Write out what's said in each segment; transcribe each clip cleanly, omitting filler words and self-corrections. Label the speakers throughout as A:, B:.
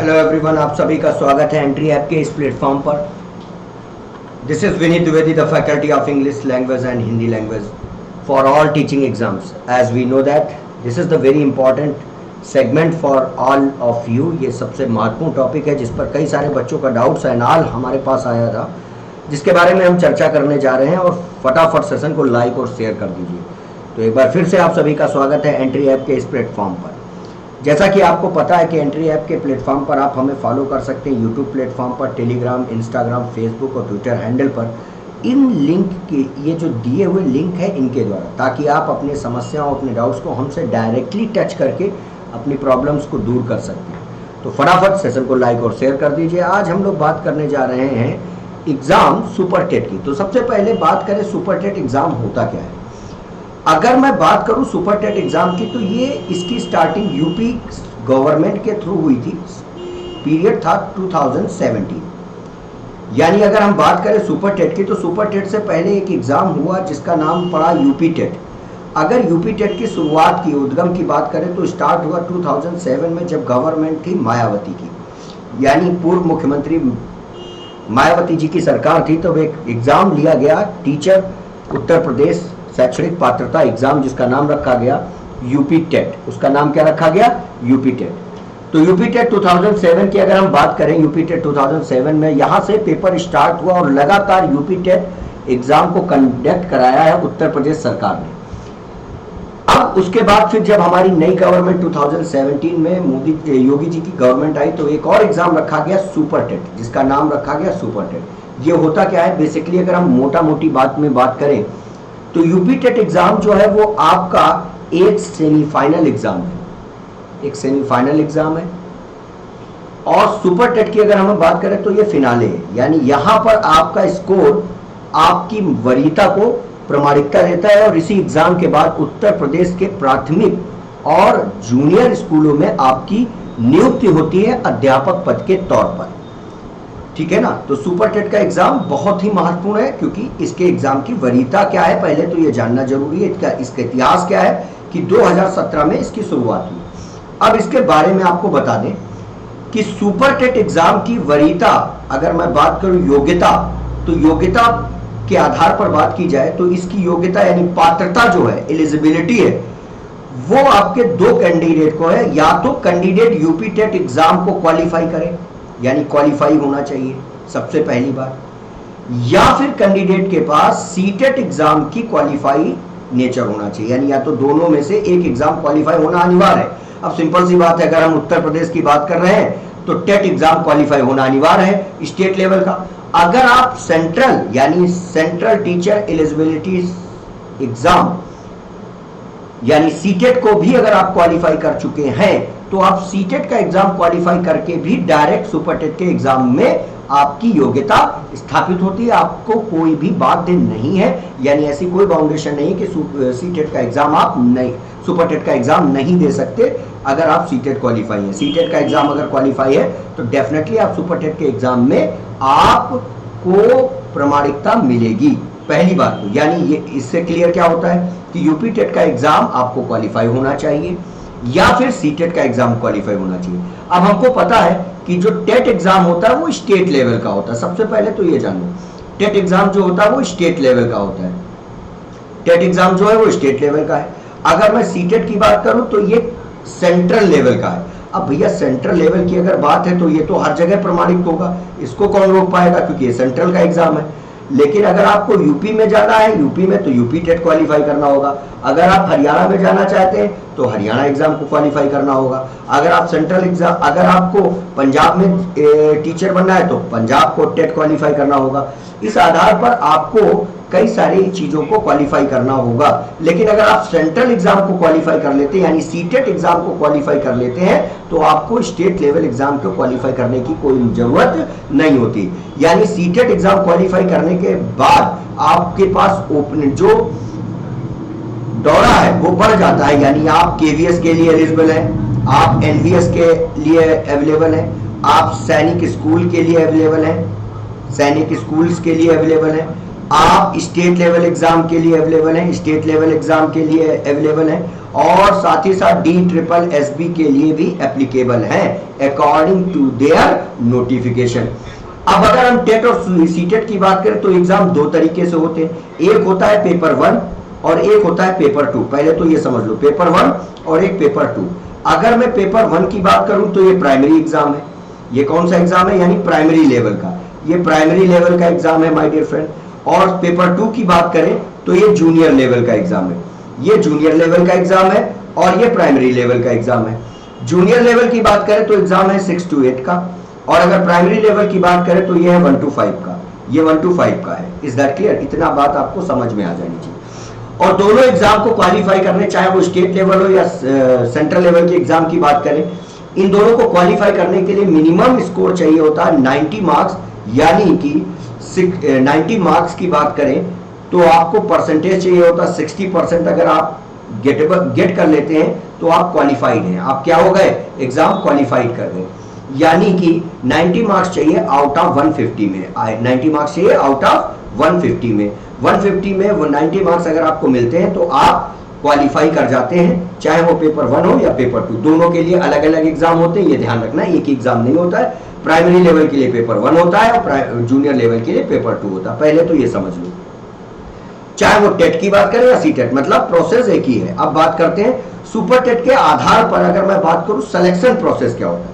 A: Hello everyone, आप सभी का स्वागत है एंट्री ऐप के इस प्लेटफॉर्म पर। This is Vineet Dwivedi, the faculty of English language and Hindi language for all teaching exams. As we know that this is the very important segment for all of you. ये सबसे महत्वपूर्ण टॉपिक है जिस पर कई सारे बच्चों का डाउट्स एंड ऑल हमारे पास आया था, जिसके बारे में हम चर्चा करने जा रहे हैं। और फटाफट सेशन को लाइक और शेयर कर दीजिए। तो एक बार फिर से आप सभी का स्वागत है एंट्री ऐप के इस प्लेटफॉर्म पर। जैसा कि आपको पता है कि एंट्री ऐप के प्लेटफॉर्म पर आप हमें फॉलो कर सकते हैं यूट्यूब प्लेटफॉर्म पर, टेलीग्राम, इंस्टाग्राम, फेसबुक और ट्विटर हैंडल पर। इन लिंक के ये जो दिए हुए लिंक है इनके द्वारा, ताकि आप अपनी समस्याओं, अपने डाउट्स को हमसे डायरेक्टली टच करके अपनी प्रॉब्लम्स को दूर कर सकते हैं। तो फटाफट सेशन को लाइक और शेयर कर दीजिए। आज हम लोग बात करने जा रहे हैं एग्ज़ाम सुपर टेट की। तो सबसे पहले बात करें सुपर टेट एग्ज़ाम होता क्या है। अगर मैं बात करूं सुपर टेट एग्जाम की, तो ये इसकी स्टार्टिंग यूपी गवर्नमेंट के थ्रू हुई थी। पीरियड था 2017। यानी अगर हम बात करें सुपर टेट की, तो सुपर टेट से पहले एक एग्जाम हुआ जिसका नाम पड़ा यूपी टेट। अगर यूपी टेट की शुरुआत की, उद्गम की बात करें तो स्टार्ट हुआ 2007 में, जब गवर्नमेंट थी मायावती की, यानी पूर्व मुख्यमंत्री मायावती जी की सरकार थी। तो एक एग्जाम लिया गया टीचर उत्तर प्रदेश शैक्षणिक पात्रता एग्जाम, जिसका नाम रखा गया यूपी टेट। उसका नाम क्या रखा गया? UP TET. तो यूपी टेट 2007 की अगर हम बात करें, यूपी टेट 2007 में यहां से पेपर स्टार्ट हुआ और लगातार यूपी टेट एग्जाम को कंडक्ट कराया है उत्तर प्रदेश सरकार ने। अब उसके बाद फिर जब हमारी नई गवर्नमेंट 2017 में योगी जी की गवर्नमेंट आई, तो एक और एग्जाम रखा गया सुपर टेट, जिसका नाम रखा गया सुपर टेट। ये होता क्या है बेसिकली, अगर हम मोटा मोटी बात में बात करें तो यूपी टेट एग्जाम जो है वो आपका एक सेमीफाइनल एग्जाम है, एक सेमीफाइनल एग्जाम है। और सुपर टेट की अगर हम बात करें तो ये फिनाले है, यानी यहां पर आपका स्कोर आपकी वरीयता को प्रामाणिकता देता है। और इसी एग्जाम के बाद उत्तर प्रदेश के प्राथमिक और जूनियर स्कूलों में आपकी नियुक्ति होती है अध्यापक पद के तौर पर। ठीक है ना। तो सुपर टेट का एग्जाम बहुत ही महत्वपूर्ण है, क्योंकि इसके एग्जाम की वरीयता क्या है पहले तो ये जानना जरूरी है। इसका इतिहास क्या है कि 2017 में इसकी शुरुआत हुई। अब इसके बारे में आपको बता दें कि सुपर टेट एग्जाम की वरीयता, अगर मैं बात करूं योग्यता, तो योग्यता के आधार पर बात की जाए तो इसकी योग्यता यानी पात्रता जो है, एलिजिबिलिटी है, वो आपके दो कैंडिडेट को है। या तो कैंडिडेट यूपी टेट एग्जाम को क्वालिफाई करे, यानी क्वालिफाई होना चाहिए सबसे पहली बात, या फिर कैंडिडेट के पास सीटेट एग्जाम की क्वालिफाई नेचर होना चाहिए, यानी या तो दोनों में से एक एग्जाम क्वालिफाई होना अनिवार्य है। अब सिंपल सी बात है, अगर हम उत्तर प्रदेश की बात कर रहे हैं तो टेट एग्जाम क्वालिफाई होना अनिवार्य है स्टेट लेवल का। अगर आप सेंट्रल यानी सेंट्रल टीचर एलिजिबिलिटी एग्जाम यानी सीटेट को भी अगर आप क्वालिफाई कर चुके हैं, तो आप सीटेट का एग्जाम क्वालिफाई करके भी डायरेक्ट सुपर टेट के एग्जाम में आपकी योग्यता स्थापित होती है। आपको कोई भी बाध्य नहीं है, यानी ऐसी कोई बाउंडेशन नहीं कि सीटेट का एग्जाम आप नहीं, सुपर टेट का एग्जाम नहीं दे सकते अगर आप सीटेट क्वालिफाई है। सीटेट का एग्जाम अगर क्वालिफाई है तो डेफिनेटली आप सुपर टेट के एग्जाम में आपको प्रामाणिकता मिलेगी, पहली बात तो। यानी ये इससे क्लियर क्या होता है कि यूपी टेट का एग्जाम आपको क्वालिफाई होना चाहिए या फिर सीटेट का एग्जाम क्वालिफाई होना चाहिए। अब हमको पता है कि जो टेट एग्जाम होता है वो स्टेट लेवल का होता है। सबसे पहले तो ये जानो, टेट एग्जाम जो होता है वो स्टेट लेवल का होता है। टेट एग्जाम जो है वो स्टेट लेवल का है। अगर मैं सीटेट की बात करूं तो ये सेंट्रल लेवल का है। अब भैया सेंट्रल लेवल की अगर बात है तो ये तो हर जगह प्रमाणित होगा, इसको कौन रोक पाएगा, क्योंकि ये सेंट्रल का एग्जाम है। लेकिन अगर आपको यूपी में जाना है, यूपी में तो यूपी टेट क्वालिफाई करना होगा। अगर आप हरियाणा में जाना चाहते हैं तो हरियाणा एग्जाम को क्वालिफाई करना होगा। अगर आप सेंट्रल एग्जाम, अगर आपको पंजाब में टीचर बनना है तो पंजाब को टेट क्वालिफाई करना होगा। इस आधार पर आपको कई सारी चीजों को क्वालिफाई करना होगा। लेकिन अगर आप सेंट्रल एग्जाम को क्वालिफाई कर लेते हैं, यानी सीटेट एग्जाम को क्वालिफाई कर लेते हैं, तो आपको स्टेट लेवल एग्जाम को क्वालिफाई करने की कोई जरूरत नहीं होती। यानी सीटेट एग्जाम क्वालिफाई करने के बाद आपके पास ओपन जो दौरा है वो बढ़ जाता है। यानी आप केवीएस के लिए एलिजिबल हैं, आप एनवीएस के लिए अवेलेबल हैं, आप सैनिक स्कूल के लिए अवेलेबल हैं, सैनिक स्कूल्स के लिए अवेलेबल हैं, आप स्टेट लेवल एग्जाम के लिए अवेलेबल हैं, स्टेट लेवल एग्जाम के लिए अवेलेबल हैं, और साथ ही साथ DSSB के लिए भी एप्लीकेबल हैं अकॉर्डिंग टू देयर नोटिफिकेशन। अब अगर हम टेट और सीटेट की बात करें तो एग्जाम दो तरीके से होते हैं, एक होता है पेपर 1 और एक होता है पेपर 2। पहले तो ये समझ लो, पेपर 1 और एक पेपर 2। अगर मैं पेपर 1 की बात करूं तो ये प्राइमरी एग्जाम है। ये कौन सा एग्जाम है? यानी प्राइमरी लेवल का, ये प्राइमरी लेवल का एग्जाम है माय डियर फ्रेंड। और पेपर 2 की बात करें तो ये जूनियर लेवल का एग्जाम है। ये जूनियर लेवल का एग्जाम है और ये प्राइमरी लेवल का एग्जाम है। जूनियर लेवल की बात करें तो एग्जाम है 6 to 8 का, और अगर प्राइमरी लेवल की बात करें तो ये है 1 to 5 का। ये 1 to 5 का है। Is that clear? इतना बात आपको समझ में आ जानी चाहिए। और दोनों एग्जाम को क्वालिफाई करने, चाहे वो स्टेट लेवल हो या सेंट्रल लेवल के एग्जाम की बात करें, इन दोनों को क्वालिफाई करने के लिए मिनिमम स्कोर चाहिए होता है 90 मार्क्स। यानी कि 90 मार्क्स की बात करें तो आपको परसेंटेज चाहिए होता है 60%। अगर आप गेट कर लेते हैं तो आप क्वालिफाइड हैं, आप क्या हो गए? एग्जाम क्वालिफाइड कर गए। यानी कि 90 मार्क्स चाहिए आउट ऑफ 150 में, 90 मार्क्स चाहिए आउट ऑफ 150 में। 150 में वो 90 मार्क्स अगर आपको मिलते हैं तो आप क्वालिफाई कर जाते हैं, चाहे वो पेपर 1 हो या पेपर 2। दोनों के लिए अलग अलग एग्जाम होते हैं, ये ध्यान रखना, एक ही एग्जाम नहीं होता है। प्राइमरी लेवल के लिए पेपर 1 होता है और जूनियर लेवल के लिए पेपर 2 होता है। पहले तो ये समझ लो, चाहे वो टेट की बात करें या सीटेट, मतलब प्रोसेस एक ही है। अब बात करते हैं सुपर टेट के आधार पर। अगर मैं बात करूं सिलेक्शन प्रोसेस क्या होता है,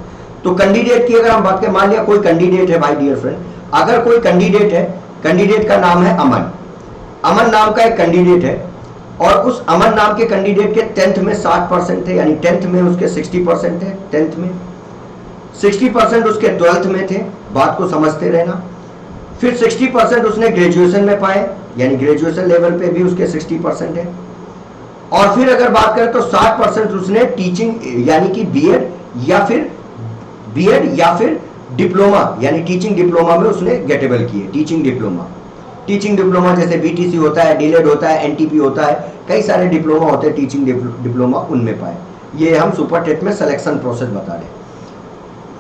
A: तो कैंडिडेट की अगर हम बात करें, मान लिया कोई कैंडिडेट है, भाई डियर फ्रेंड, अगर कोई कैंडिडेट है, कैंडिडेट का नाम है अमन, अमन नाम का एक कैंडिडेट है, और उस अमन नाम के कैंडिडेट के 10th में 60% थे, यानी 10th में उसके 60% थे, 10th में 60% उसके 12th में थे, बात को समझते रहना। फिर 60% उसने ग्रेजुएशन में पाए, यानी ग्रेजुएशन लेवल पे भी उसके 60% है। और फिर अगर बात करें तो 60% उसने टीचिंग यानी कि बीएड या फिर डिप्लोमा, यानी टीचिंग डिप्लोमा में उसने गेटेबल किए। टीचिंग डिप्लोमा जैसे बीटीसी होता है, डीलेड होता है, एनटीपी होता है, कई सारे डिप्लोमा होते हैं टीचिंग डिप्लोमा, उनमें पाए। ये हम सुपर टेट में सिलेक्शन प्रोसेस बता रहे हैं।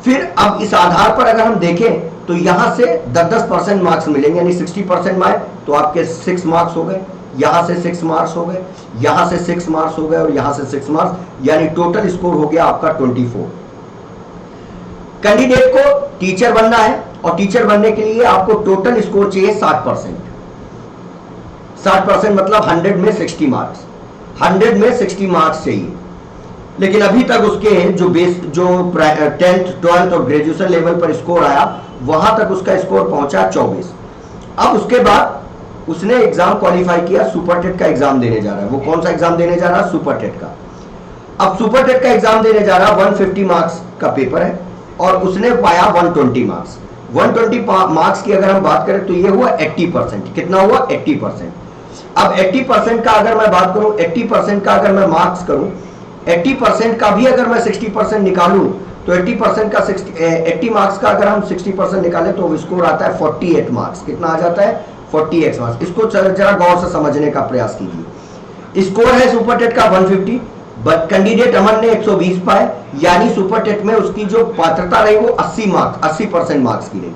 A: फिर अब इस आधार पर अगर हम देखें तो यहां से 10% मार्क्स मिलेंगे, यानी 60% मार्क्स, तो आपके 6 मार्क्स हो गए, यहां से 6 मार्क्स हो गए, यहां से 6 मार्क्स हो गए, और यहां से 6 मार्क्स, यानी टोटल स्कोर हो गया आपका 24। कैंडिडेट को टीचर बनना है, और टीचर बनने के लिए आपको टोटल स्कोर चाहिए 60%। 60% मतलब 100 में 60 मार्क्स, 100 में 60 मार्क्स चाहिए। लेकिन अभी तक उसके जो 10th 12th और ग्रेजुएशन लेवल पर स्कोर आया, वहां तक उसका स्कोर पहुंचा 24। अब उसके बाद उसने एग्जाम क्वालिफाई किया, सुपर टेट का एग्जाम देने जा रहा है। वो कौन सा एग्जाम देने जा रहा है? सुपर टेट का। अब सुपर टेट का एग्जाम देने जा रहा है, 150 मार्क्स का पेपर है, और उसने पाया 120 मार्क्स। 120 मार्क्स की अगर हम बात करें तो ये हुआ 80%। कितना हुआ? 80%। अब 80% का अगर मैं बात करूं, 80% का अगर मैं मार्क्स करूं, 80% का भी अगर मैं 60% निकालूं तो 80% का 80 मार्क्स का अगर हम 60% निकालें तो स्कोर आता है 48 मार्क्स। कितना आ जाता है? 48 मार्क्स। इसको जरा गौर से समझने का प्रयास कीजिए। स्कोर है सुपर टेट का 150, बट कैंडिडेट अमन ने 120 पाए, यानी सुपर टेट में उसकी जो पात्रता रही वो 80% मार्क्स की रही।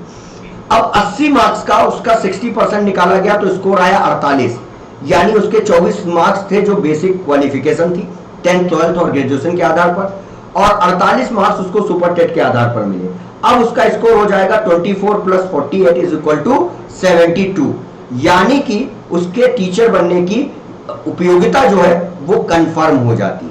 A: अब 80 मार्क्स का उसका 60% निकाला गया तो स्कोर आया 48, यानी उसके 24 मार्क्स थे जो बेसिक क्वालिफिकेशन थी 10th 12th और ग्रेजुएशन के आधार पर, और 48 मार्क्स उसको सुपर टेट के आधार पर मिले। अब उसका स्कोर हो जाएगा 24 + 48 = 72, यानी कि उसके टीचर बनने की उपयोगिता जो है वो कंफर्म हो जाती है।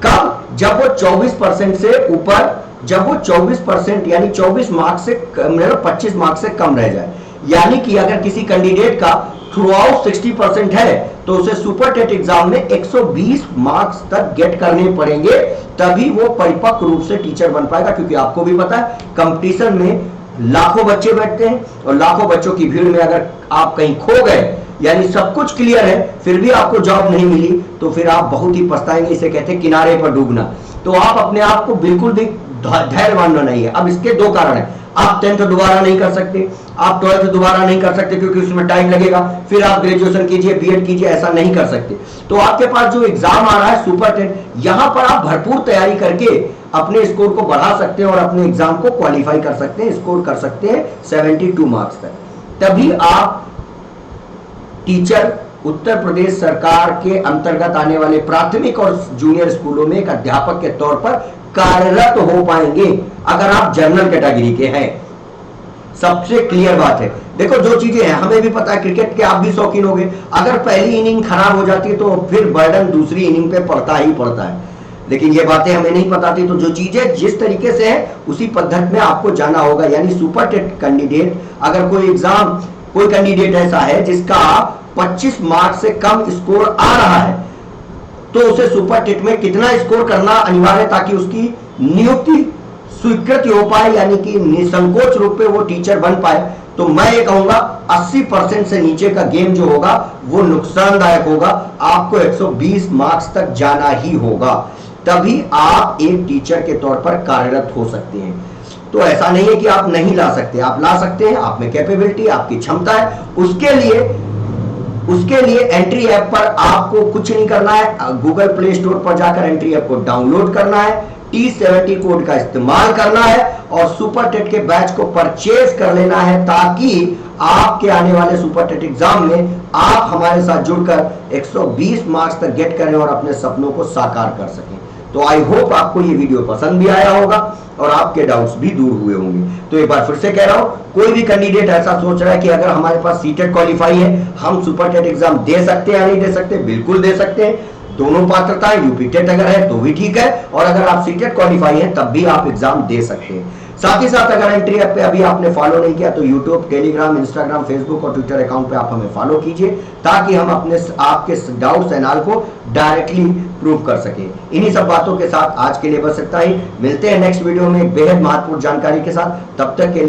A: कब? जब वो 24% से ऊपर, जब वो 24% यानी 24 मार्क्स से 25 मार्क्स से कम रह जाए। यानी कि अगर किसी कैंडिडेट का थ्रू आउट 60% है तो उसे सुपर टेट एग्जाम में 120 मार्क्स तक गेट करने पड़ेंगे, तभी वो परिपक्व रूप से टीचर बन पाएगा। क्योंकि आपको भी पता है कंपटीशन में लाखों बच्चे बैठते हैं, और लाखों बच्चों की भीड़ में अगर आप कहीं खो गए, यानी सब कुछ क्लियर है फिर भी आपको जॉब नहीं मिली, तो फिर आप बहुत ही पछताएंगे। इसे कहते हैं किनारे पर डूबना। तो आप अपने आप को बिल्कुल भी धैर्यवान नहीं है। अब इसके 2 कारण है। आप 10th दोबारा नहीं कर सकते, आप 12th दोबारा नहीं कर सकते क्योंकि उसमें टाइम लगेगा, फिर आप ग्रेजुएशन कीजिए, बीएड कीजिए, ऐसा नहीं कर सकते। तो आपके पास जो एग्जाम आ रहा है सुपर टेट, यहां पर आप भरपूर तैयारी करके अपने स्कोर को बढ़ा सकते हैं और अपने एग्जाम को क्वालिफाई कर सकते हैं, स्कोर कर सकते हैं 72 मार्क्स तक। तभी आप टीचर उत्तर प्रदेश सरकार के अंतर्गत आने वाले प्राथमिक और जूनियर स्कूलों में एक अध्यापक के तौर पर कार्यरत हो पाएंगे अगर आप जनरल कैटेगरी के हैं। सबसे क्लियर बात है। देखो जो चीजें हैं, हमें भी पता है, क्रिकेट के आप भी शौकीन हो गए, अगर पहली इनिंग खराब हो जाती है तो फिर बर्डन दूसरी इनिंग पे पड़ता ही पड़ता है। लेकिन ये बातें हमें नहीं पता थी, तो जो चीजें जिस तरीके से है उसी पद्धति में आपको जाना होगा। यानी सुपर टेट कैंडिडेट, अगर कोई कैंडिडेट ऐसा है जिसका 25 मार्क्स से कम स्कोर आ रहा है, तो उसे सुपर टेट में कितना स्कोर करना अनिवार्य, ताकि उसकी नियुक्ति स्वीकृति हो पाए, यानी कि निसंकोच रूप पे वो टीचर बन पाए। तो मैं ये कहूंगा 80% से नीचे का गेम जो होगा वो नुकसानदायक होगा। आपको 120 मार्क्स तक जाना ही होगा, तभी आप एक टीचर के तौर पर कार्यरत हो सकते हैं। तो ऐसा नहीं है कि आप नहीं ला सकते, आप ला सकते हैं, आप में कैपेबिलिटी, आपकी क्षमता है। उसके लिए एंट्री ऐप पर आपको कुछ नहीं करना है, गूगल प्ले स्टोर पर जाकर एंट्री ऐप को डाउनलोड करना है, T70 कोड का इस्तेमाल करना है और सुपर टेट के बैच को परचेज कर लेना है, ताकि आपके आने वाले सुपर टेट एग्जाम में आप हमारे साथ जुड़कर 120 मार्क्स तक गेट करें और अपने सपनों को साकार कर सकें। तो आई होप आपको ये वीडियो पसंद भी आया होगा और आपके डाउट्स भी दूर हुए होंगे। तो एक बार फिर से कह रहा हूं, कोई भी कैंडिडेट ऐसा सोच रहा है कि अगर हमारे पास सीटेट क्वालिफाई है, हम सुपर टेट एग्जाम दे सकते हैं या नहीं दे सकते, बिल्कुल दे सकते हैं। दोनों पात्रताएं, यूपी टेट अगर है तो भी ठीक है, और अगर आप सीटेट क्वालिफाई है तब भी आप एग्जाम दे सकते हैं। साथ ही साथ अगर एंट्री ऐप पे अभी आपने फॉलो नहीं किया तो यूट्यूब, टेलीग्राम, इंस्टाग्राम, फेसबुक और ट्विटर अकाउंट पे आप हमें फॉलो कीजिए, ताकि हम आपके डाउट्स एंड ऑल को डायरेक्टली प्रूव कर सके। इन्हीं सब बातों के साथ आज के लिए बस इतना ही। मिलते हैं नेक्स्ट वीडियो में एक बेहद महत्वपूर्ण जानकारी के साथ। तब तक के